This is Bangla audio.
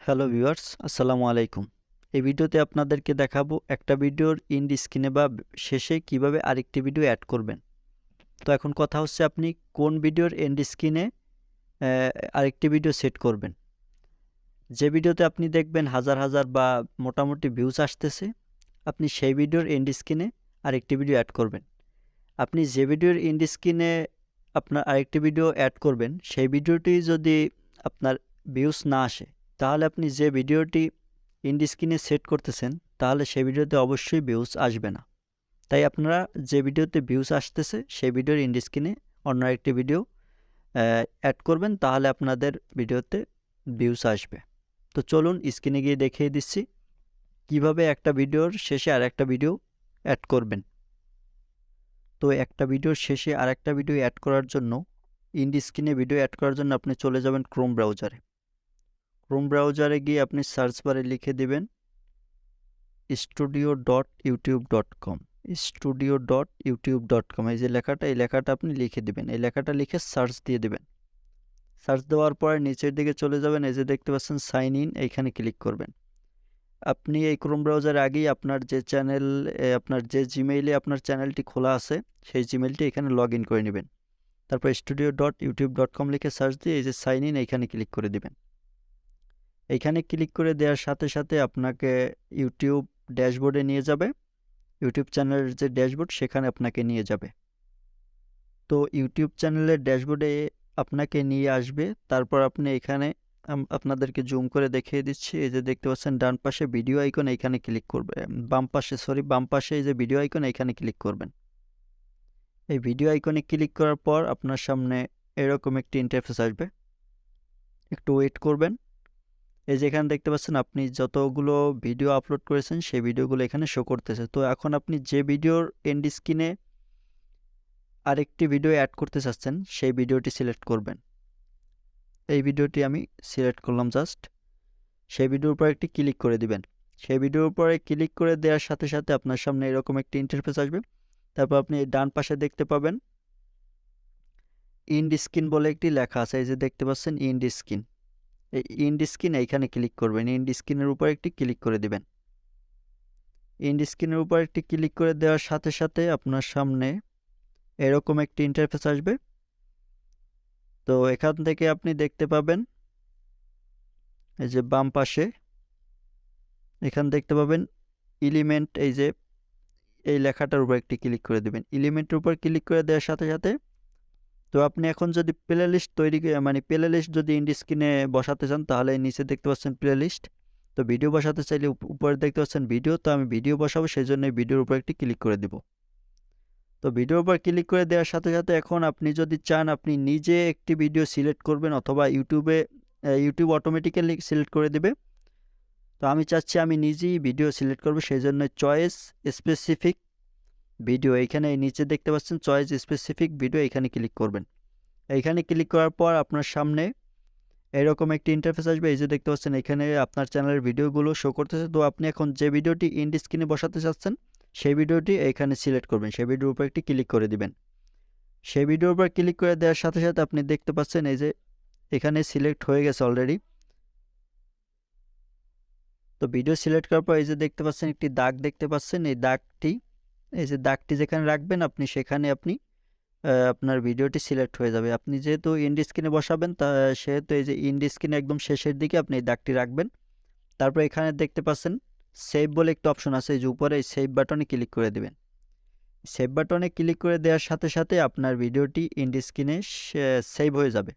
হ্যালো ভিউয়ার্স, আসসালামু আলাইকুম। এই ভিডিওতে আপনাদেরকে দেখাবো একটা ভিডিওর এন্ড স্ক্রিনে বা শেষে কিভাবে আরেকটি ভিডিও অ্যাড করবেন। তো এখন কথা হচ্ছে আপনি কোন ভিডিওর এন্ড স্ক্রিনে আরেকটি ভিডিও সেট করবেন। যে ভিডিওতে আপনি দেখবেন হাজার হাজার বা মোটামুটি ভিউজ আসতেছে, আপনি সেই ভিডিওর এন্ড স্ক্রিনে আরেকটি ভিডিও অ্যাড করবেন। আপনি যে ভিডিওর এন্ড স্ক্রিনে আপনার আরেকটি ভিডিও অ্যাড করবেন, সেই ভিডিওটি যদি আপনার ভিউজ না আসে, তাহলে আপনি যে ভিডিওটি এন্ড স্ক্রিনে সেট করতেছেন, তাহলে সেই ভিডিওতে অবশ্যই ভিউজ আসবে না। তাই আপনারা যে ভিডিওতে ভিউজ আসতেছে, সেই ভিডিওর এন্ড স্ক্রিনে অন্য একটি ভিডিও অ্যাড করবেন, তাহলে আপনাদের ভিডিওতে ভিউজ আসবে। তো চলুন স্ক্রিনে গিয়ে দেখিয়ে দিচ্ছি কিভাবে একটা ভিডিওর শেষে আর একটা ভিডিও অ্যাড করবেন। তো একটা ভিডিওর শেষে আরেকটা ভিডিও অ্যাড করার জন্য এন্ড স্ক্রিনে ভিডিও অ্যাড করার জন্য আপনি চলে যাবেন ক্রোম ব্রাউজারে। ক্রোম ব্রাউজারে গিয়ে আপনি সার্চ বারে লিখে দিবেন studio.youtube.com studio.youtube.com। এই যে লেখাটা, এই লেখাটা আপনি লিখে দিবেন। এই লেখাটা লিখে সার্চ দিয়ে দিবেন। সার্চ দেওয়ার পরে নিচের দিকে চলে যাবেন, এই যে দেখতে পাচ্ছেন সাইন ইন, এইখানে ক্লিক করবেন। আপনি এই ক্রোম ব্রাউজারে আগেই আপনার যে চ্যানেল, আপনার যে জিমেইলে আপনার চ্যানেলটি খোলা আছে, সেই জিমেইলটি এখানে লগ ইন করে নেবেন। তারপর studio.youtube.com লিখে সার্চ দিয়ে এই যে সাইন ইন, এইখানে ক্লিক করে দিবেন। এইখানে ক্লিক করে দেওয়ার সাথে সাথে আপনাকে ইউটিউব ড্যাশবোর্ডে নিয়ে যাবে। ইউটিউব চ্যানেলের যে ড্যাশবোর্ড, সেখানে আপনাকে নিয়ে যাবে। তো ইউটিউব চ্যানেলের ড্যাশবোর্ডে আপনাকে নিয়ে আসবে। তারপর আপনি এখানে আপনাদেরকে জুম করে দেখিয়ে দিচ্ছি। এই যে দেখতে পাচ্ছেন ডান পাশে ভিডিও আইকন, এইখানে ক্লিক করবে। বাম পাশে এই যে ভিডিও আইকন, এইখানে ক্লিক করবেন। এই ভিডিও আইকনে ক্লিক করার পর আপনার সামনে এরকম একটি ইন্টারফেস আসবে। একটু ওয়েট করবেন। এই যে এখানে দেখতে পাচ্ছেন আপনি যতগুলো ভিডিও আপলোড করেছেন, সেই ভিডিওগুলো এখানে শো করতেছে। তো এখন আপনি যে ভিডিওর এন্ড স্ক্রিনে আরেকটি ভিডিও অ্যাড করতে চাচ্ছেন, সেই ভিডিওটি সিলেক্ট করবেন। এই ভিডিওটি আমি সিলেক্ট করলাম জাস্ট। সেই ভিডিওর উপর একটি ক্লিক করে দিবেন। সেই ভিডিওর উপরে ক্লিক করে দেওয়ার সাথে সাথে আপনার সামনে এরকম একটি ইন্টারফেস আসবে। তারপর আপনি ডান পাশে দেখতে পাবেন এন্ড স্ক্রিন বলে একটি লেখা আছে। এই যে দেখতে পাচ্ছেন এন্ড স্ক্রিন। এই এন্ড স্ক্রিন, এইখানে ক্লিক করবেন। এন্ড স্ক্রিনের উপর একটি ক্লিক করে দিবেন। এন্ড স্ক্রিনের উপর একটি ক্লিক করে দেওয়ার সাথে সাথে আপনার সামনে এরকম একটি ইন্টারফেস আসবে। তো এখান থেকে আপনি দেখতে পাবেন এই যে বাম পাশে এখান দেখতে পাবেন এলিমেন্ট, এই যে এই লেখাটার উপর একটি ক্লিক করে দিবেন। এলিমেন্টের উপর ক্লিক করে দেওয়ার সাথে সাথে তো আপনি এখন যদি প্লেলিস্ট প্লেলিস্ট যদি এন্ড স্ক্রিনে বসাতে চান, তাহলে নিচে দেখতে পাচ্ছেন প্লেলিস্ট। তো ভিডিও বসাতে চাইলে উপরে দেখতে পাচ্ছেন ভিডিও। তো আমি ভিডিও বসাবো, সেই জন্য ভিডিওর উপর একটি ক্লিক করে দিব। তো ভিডিওর উপর ক্লিক করে দেওয়ার সাথে সাথে এখন আপনি যদি চান, আপনি নিজে একটি ভিডিও সিলেক্ট করবেন, অথবা ইউটিউব অটোমেটিক্যালি সিলেক্ট করে দেবে। তো আমি চাচ্ছি আমি নিজেই ভিডিও সিলেক্ট করব, সেই জন্য চয়েস স্পেসিফিক ভিডিও, এইখানে নিচে দেখতে পাচ্ছেন চয়েস স্পেসিফিক ভিডিও, এইখানে ক্লিক করবেন। এইখানে ক্লিক করার পর আপনার সামনে এরকম একটি ইন্টারফেস আসবে। এই যে দেখতে পাচ্ছেন এখানে আপনার চ্যানেলের ভিডিওগুলো শো করতেছে। তো আপনি এখন যে ভিডিওটি এন্ড স্ক্রিনে বসাতে চাচ্ছেন, সেই ভিডিওটি এখানে সিলেক্ট করবেন। সেই ভিডিওর উপর একটি ক্লিক করে দিবেন। সেই ভিডিওর উপর ক্লিক করে দেওয়ার সাথে সাথে আপনি দেখতে পাচ্ছেন এই যে এখানে সিলেক্ট হয়ে গেছে অলরেডি। তো ভিডিও সিলেক্ট করার পর এই যে দেখতে পাচ্ছেন একটি দাগ দেখতে পাচ্ছেন। এই যে দাগটি যেখানে রাখবেন, আপনি সেখানে আপনার ভিডিওটি সিলেক্ট হয়ে যাবে। আপনি যেহেতু এন্ড স্ক্রিনে বসাবেন, সেহেতু এই যে এন্ড স্ক্রিনে একদম শেষের দিকে আপনি এই দাগটি রাখবেন। তারপর এখানে দেখতে পাচ্ছেন সেভ বলে একটা অপশন আছে, এই যে উপরে এই সেভ বাটনে ক্লিক করে দিবেন। সেভ বাটনে ক্লিক করে দেওয়ার সাথে সাথে আপনার ভিডিওটি এন্ড স্ক্রিনে সেভ হয়ে যাবে।